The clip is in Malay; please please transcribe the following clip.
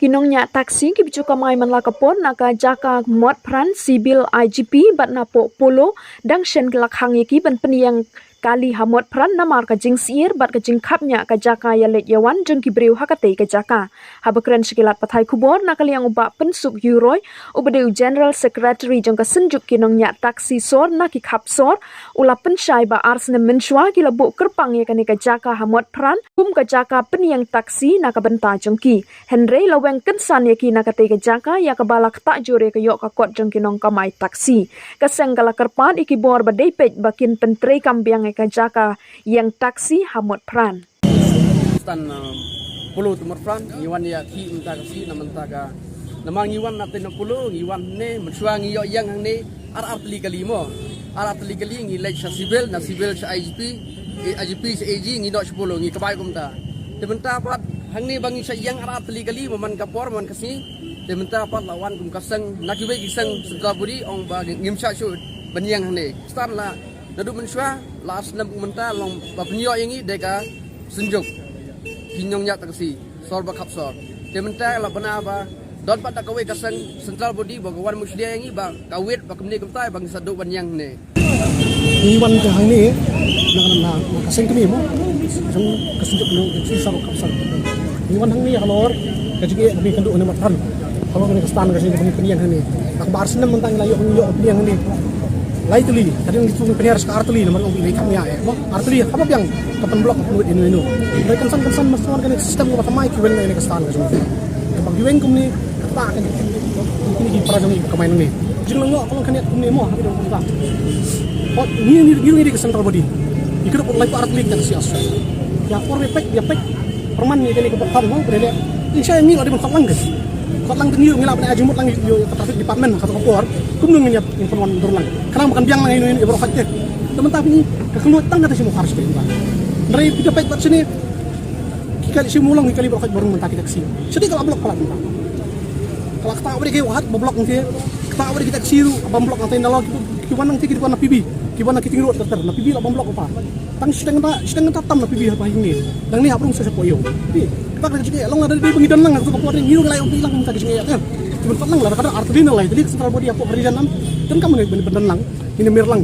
Kinongnya taksi ki bicu kamai man lakapon naka jaka mod pran sibil IGP bat napo polo dang shen gelak hang yaki ban peniang kali hamot pran namar ka jing siir bat ka jing kapnya ka jaka ya let yawan jeng ki breu hakate ka jaka habakren sekilat pathai kubor nakaliang uba pensuk yuroi ubadeu general secretary jeng ka senjuk kinongnya taksi sor naki kap sor ula pensyai ba arsne menshwa ki labu kerpang ya ka jaka hamot pran kum ka jaka peniang taksi naka benta jengki Henry laweng kensan yaki nakate ka jaka ya ka balak tak jore ka yok ka kot jeng kinong kamai taksi kaseng kala kerpan iki bor ba depej bakin pentre kambiang ka jaka yang taksi hamot pran stan puluh tumor pran ngiwan ya ki unta kasi namantaga namang ngiwan natin puluh ngiwan ne mensua ngiyo yang ne ar legali mo ar legali ngi lek sa sibil na sibil sa IGP sa AG ngi dok 10 ngi kabay kumta dementa pat hang ne bangi sa yang ar legali man kapor man kasi dementa pat lawan kum kaseng nakibe iseng sedraburi ong ba ngimsa su banyang ne stan la nadu mensua las nam menta long bapnyo yangi deka senjuk kinyongnya taksi sor ba kapsor dementa la bana ba don pada kawe kaseng central body bagawan muslia yangi ba kawit ba kemni kumtai bang sadu banyang ne iwan ke hang ni na kaseng kemi mo jong kasenjuk no si sor kapsor iwan hang ni halor kajige abi kandu ne matran kalau ni kastan kasing kemni hang ni tak bar senam mentang layo hang ni lai tuli kadang itu penyiar sekarang tuli nomor orang pilih kami ya artuli apa yang kapan blok fluid ini mereka kan mesti kan sistem apa tamai kiwen ini kestan ke semua kapag kiwen kumni kata kan ini di perajang ini kemain ini jadi lo kalau kan kumni mau habis dong kita oh ini di central body ikut pun lagi artuli yang sias ya for repek dia pek perman ini kan kebetulan mau berada insya Allah ada bentuk langgas lang tengiu ngilap na ajimut lang yo traffic department kato kapor kumnung ngiyap informan durlang kanang makan biang lang ini ibro fakte temen tapi kekeluat tang kata simu harus kita dari kita pet bat sini kikali simulang kikali ibro fakte baru mentaki taksi sedih kalau blok pala kalau kata awri kayak wahat blok nanti kata awri kita ksiru abang blok nanti nalog kiwanang tiki kiwana pibi kiwana kiting ruat ter na pibi abang blok apa tang sedang tam na pibi apa ini dan ni aprung sesepo yo tak ada juga, long ada di pengidan lang, aku keluarin hiu ngelai untuk hilang minta kisahnya ya, cuma lang lah, kadang artinya lah, jadi central body aku hari dan kamu nih bener lang, ini mir lang,